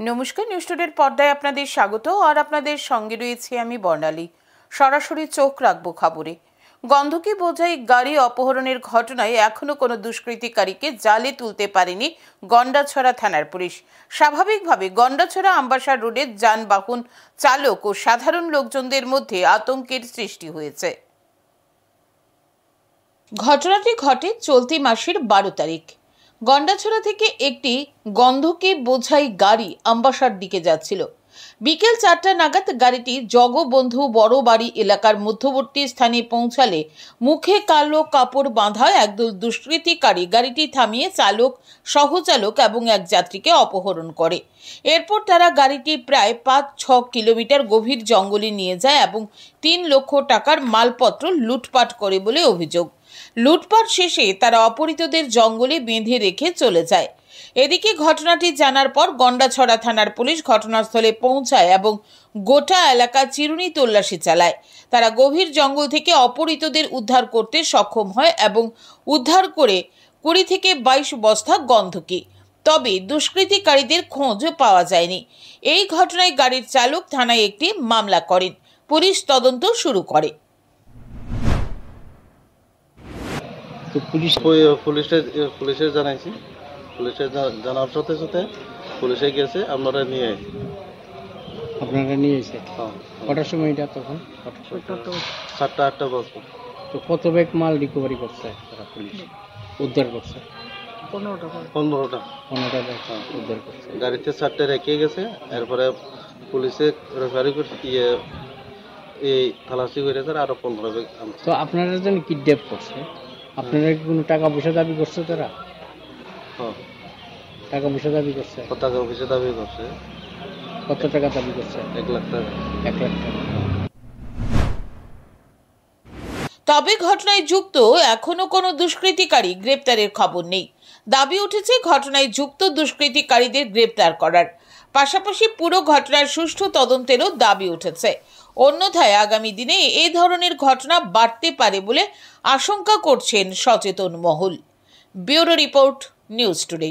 নমস্কার, নিউজ টুডের পর্দায় আপনাদের স্বাগত। আর আপনাদের সঙ্গে রয়েছে আমি বর্ণালী। সরাসরি চোখ রাখবো খবরে। গন্ধকি বোঝাই গাড়ি অপহরণের ঘটনায় এখনো কোনো দুষ্কৃতিকারীকে জালে তুলতে পারেনি গন্ডাছড়া থানার পুলিশ। স্বাভাবিকভাবে গন্ডাছড়া আম্বাসার রোডের যানবাহন চালক ও সাধারণ লোকজনদের মধ্যে আতঙ্কের সৃষ্টি হয়েছে। ঘটনাটি ঘটে চলতি মাসের 12 তারিখ। গন্ডাছড়া থেকে একটি গন্ধকি বোঝাই গাড়ি আম্বাসার দিকে যাচ্ছিল। বিকেল 4টা নাগাদ গাড়িটি জগবন্ধু বড় বাড়ি এলাকার মধ্যবর্তী স্থানে পৌঁছালে মুখে কালো কাপড় বাঁধা একদল দুষ্কৃতিকারী গাড়িটি থামিয়ে চালক, সহচালক এবং এক যাত্রীকে অপহরণ করে। এরপর তারা গাড়িটি প্রায় 5-6 কিলোমিটার গভীর জঙ্গলে নিয়ে যায় এবং 3 লক্ষ টাকার মালপত্র লুটপাট করে বলে অভিযোগ। লুটপাট শেষে তারা অপহৃতদের জঙ্গলে বেঁধে রেখে চলে যায়। এদিকে ঘটনাটি জানার পর গন্ডাছড়া থানার পুলিশ ঘটনাস্থলে পৌঁছায় এবং গোটা এলাকা চিরুনি তল্লাশি চালায়। তারা গভীর জঙ্গল থেকে অপহৃতদের উদ্ধার করতে সক্ষম হয় এবং উদ্ধার করে 20 থেকে 22 বস্তা গন্ধকি। তবে দুষ্কৃতিকারীদের খোঁজ পাওয়া যায়নি। এই ঘটনায় গাড়ির চালক থানায় একটি মামলা করেন। পুলিশ তদন্ত শুরু করে। তো পুলিশে জানাইছি, পুলিশে জানার সাথে সাথে পুলিশে গেছে, আপনারা নিয়ে এসে কটার সময় এটা? তখন 7টা-8টা বাজবে। তো কত ব্যাগ মাল রিকভারি করছে তারা, পুলিশ উদ্ধার করছে? 15টা ব্যাগ উদ্ধার করছে। গাড়িতে 4টে রেখে গেছে। এরপরে পুলিশে রেফারি করছে, এই থালাসি করে আরো 15 ব্যাগ আনছে। তো আপনারা যেন কিডন্যাপ করছে, আপনারা কি কোনো টাকা পয়সা দাবি করছে? তারা টাকা পয়সা দাবি করছে? টাকা পয়সা দাবি করছে। কত টাকা দাবি করছে? 1 লাখ টাকা। 1 লাখ টাকা। তবে ঘটনায় যুক্ত এখনো কোনো দুষ্কৃতিকারী গ্রেপ্তারের খবর নেই। দাবি উঠেছে ঘটনায় যুক্ত দুষ্কৃতিকারীদের গ্রেপ্তার করার পাশাপাশি পুরো ঘটনার সুষ্ঠু তদন্তেরও দাবি উঠেছে। অন্যথায় আগামী দিনে এই ধরনের ঘটনা বাড়তে পারে বলে আশঙ্কা করছেন সচেতন মহল। Bureau report, news today.